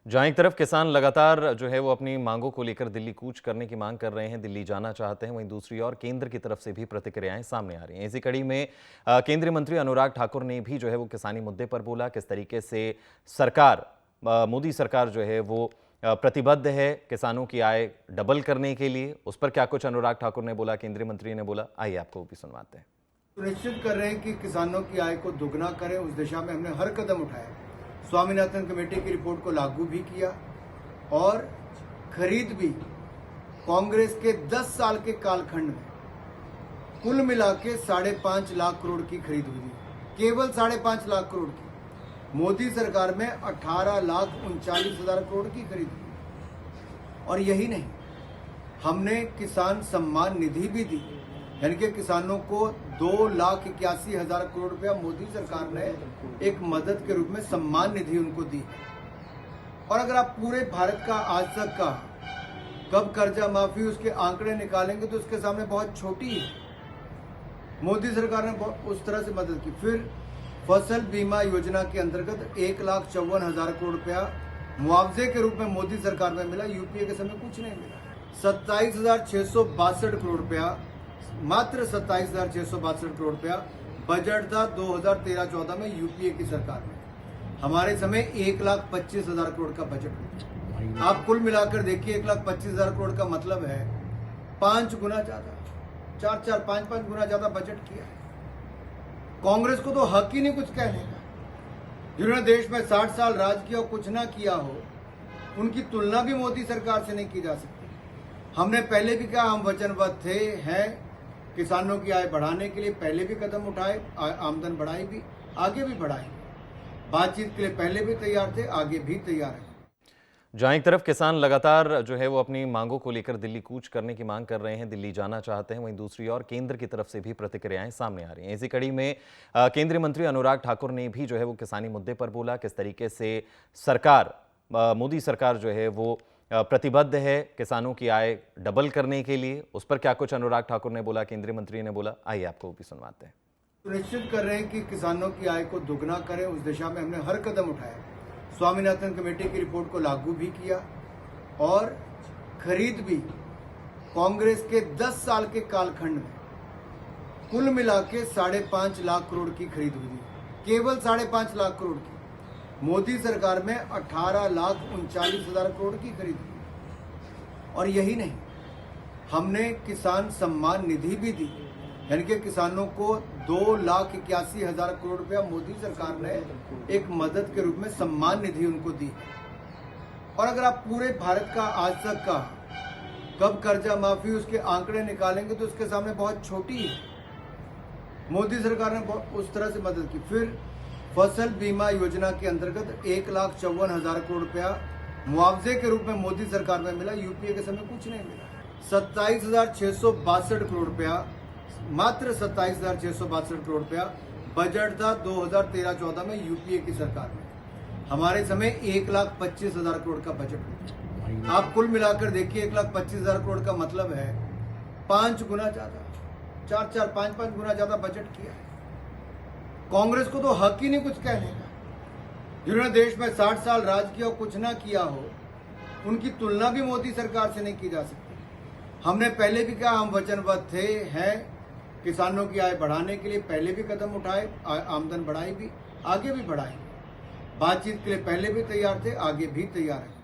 जहां एक तरफ किसान लगातार जो है वो अपनी मांगों को लेकर दिल्ली कूच करने की मांग कर रहे हैं, दिल्ली जाना चाहते हैं, वहीं दूसरी ओर केंद्र की तरफ से भी प्रतिक्रियाएं सामने आ रही हैं। इसी कड़ी में केंद्रीय मंत्री अनुराग ठाकुर ने भी जो है वो किसानी मुद्दे पर बोला, किस तरीके से सरकार, मोदी सरकार जो है वो प्रतिबद्ध है किसानों की आय डबल करने के लिए। उस पर क्या कुछ अनुराग ठाकुर ने बोला, केंद्रीय मंत्री ने बोला, आइए आपको वो भी सुनवाते हैं। सुनिश्चित कर रहे हैं कि किसानों की आय को दोगुना करें, उस दिशा में हमने हर कदम उठाया। स्वामीनाथन कमेटी की रिपोर्ट को लागू भी किया और खरीद भी कांग्रेस के 10 साल के कालखंड में कुल मिला के 5.5 लाख करोड़ की खरीद हुई थी, केवल 5.5 लाख करोड़ की। मोदी सरकार में 18,39,000 करोड़ की खरीद हुई। और यही नहीं, हमने किसान सम्मान निधि भी दी, यानी कि किसानों को 2,81,000 करोड़ रुपया मोदी सरकार ने एक मदद के रूप में सम्मान निधि उनको दी। और अगर आप पूरे भारत का आज तक का कब कर्जा माफी उसके आंकड़े निकालेंगे तो उसके सामने बहुत छोटी है। मोदी सरकार ने उस तरह से मदद की। फिर फसल बीमा योजना के अंतर्गत 1,54,000 करोड़ रुपया मुआवजे के रूप में मोदी सरकार में मिला, यूपीए के समय कुछ नहीं मिला। 27,662 करोड़ रुपया, मात्र 27,662 करोड़ रुपया बजट था 2013-14 में यूपीए की सरकार में। हमारे समय 1,25,000 करोड़ का बजट हुआ। आप कुल मिलाकर देखिए, 1,25,000 करोड़ का मतलब है 5 गुना ज्यादा, 4-4, 5-5 गुना ज्यादा बजट किया। कांग्रेस को तो हक ही नहीं कुछ कहने का। जिन्होंने देश में 60 साल राज किया और कुछ ना किया हो, उनकी तुलना भी मोदी सरकार से नहीं की जा सकती। हमने पहले भी कहा, हम वचनबद्ध थे, हैं किसानों की आय बढ़ाने के लिए पहले भी कदम उठाए, आमदन बढ़ाई भी, आगे भी बढ़ाएंगे। बातचीत के लिए पहले भी तैयार थे, आगे भी तैयार हैं। जहां एक तरफ किसान लगातार जो है वो अपनी मांगों को लेकर दिल्ली कूच करने की मांग कर रहे हैं, दिल्ली जाना चाहते हैं, वहीं दूसरी ओर केंद्र की तरफ से भी प्रतिक्रियाएं सामने आ रही हैं। इसी कड़ी में केंद्रीय मंत्री अनुराग ठाकुर ने भी जो है वो किसानी मुद्दे पर बोला, किस तरीके से सरकार, मोदी सरकार जो है वो प्रतिबद्ध है किसानों की आय डबल करने के लिए। उस पर क्या कुछ अनुराग ठाकुर ने बोला, केंद्रीय मंत्री ने बोला, आइए आपको वो भी सुनवाते हैं। सुनिश्चित कर रहे हैं कि किसानों की आय को दोगुना करें, उस दिशा में हमने हर कदम उठाया। स्वामीनाथन कमेटी की रिपोर्ट को लागू भी किया और खरीद भी कांग्रेस के 10 साल के कालखंड में कुल मिला के 5.5 लाख करोड़ की खरीद हुई थी, केवल 5.5 लाख करोड़ की। मोदी सरकार में 18,39,000 करोड़ की खरीद हुई। और यही नहीं, हमने किसान सम्मान निधि भी दी, यानी कि किसानों को 2,81,000 करोड़ रुपया मोदी सरकार ने एक मदद के रूप में सम्मान निधि उनको दी। और अगर आप पूरे भारत का आज तक का कब कर्जा माफी उसके आंकड़े निकालेंगे तो उसके सामने बहुत छोटी है। मोदी सरकार ने उस तरह से मदद की। फिर फसल बीमा योजना के अंतर्गत 1,54,000 करोड़ रुपया मुआवजे के रूप में मोदी सरकार में मिला, यूपीए के समय कुछ नहीं मिला। 27,662 करोड़ रुपया, मात्र 27,662 करोड़ रुपया बजट था 2013-14 में यूपीए की सरकार में। हमारे समय 1,25,000 करोड़ का बजट हुआ। आप कुल मिलाकर देखिए, 1,25,000 करोड़ का मतलब है 5 गुना ज्यादा, 4-4, 5-5 गुना ज्यादा बजट किया। कांग्रेस को तो हक ही नहीं कुछ कहने का। जिन्होंने देश में 60 साल राज किया और कुछ ना किया हो, उनकी तुलना भी मोदी सरकार से नहीं की जा सकती। हमने पहले भी कहा, हम वचनबद्ध थे, हैं किसानों की आय बढ़ाने के लिए पहले भी कदम उठाए, आमदन बढ़ाई भी, आगे भी बढ़ाएंगे। बातचीत के लिए पहले भी तैयार थे, आगे भी तैयार हैं।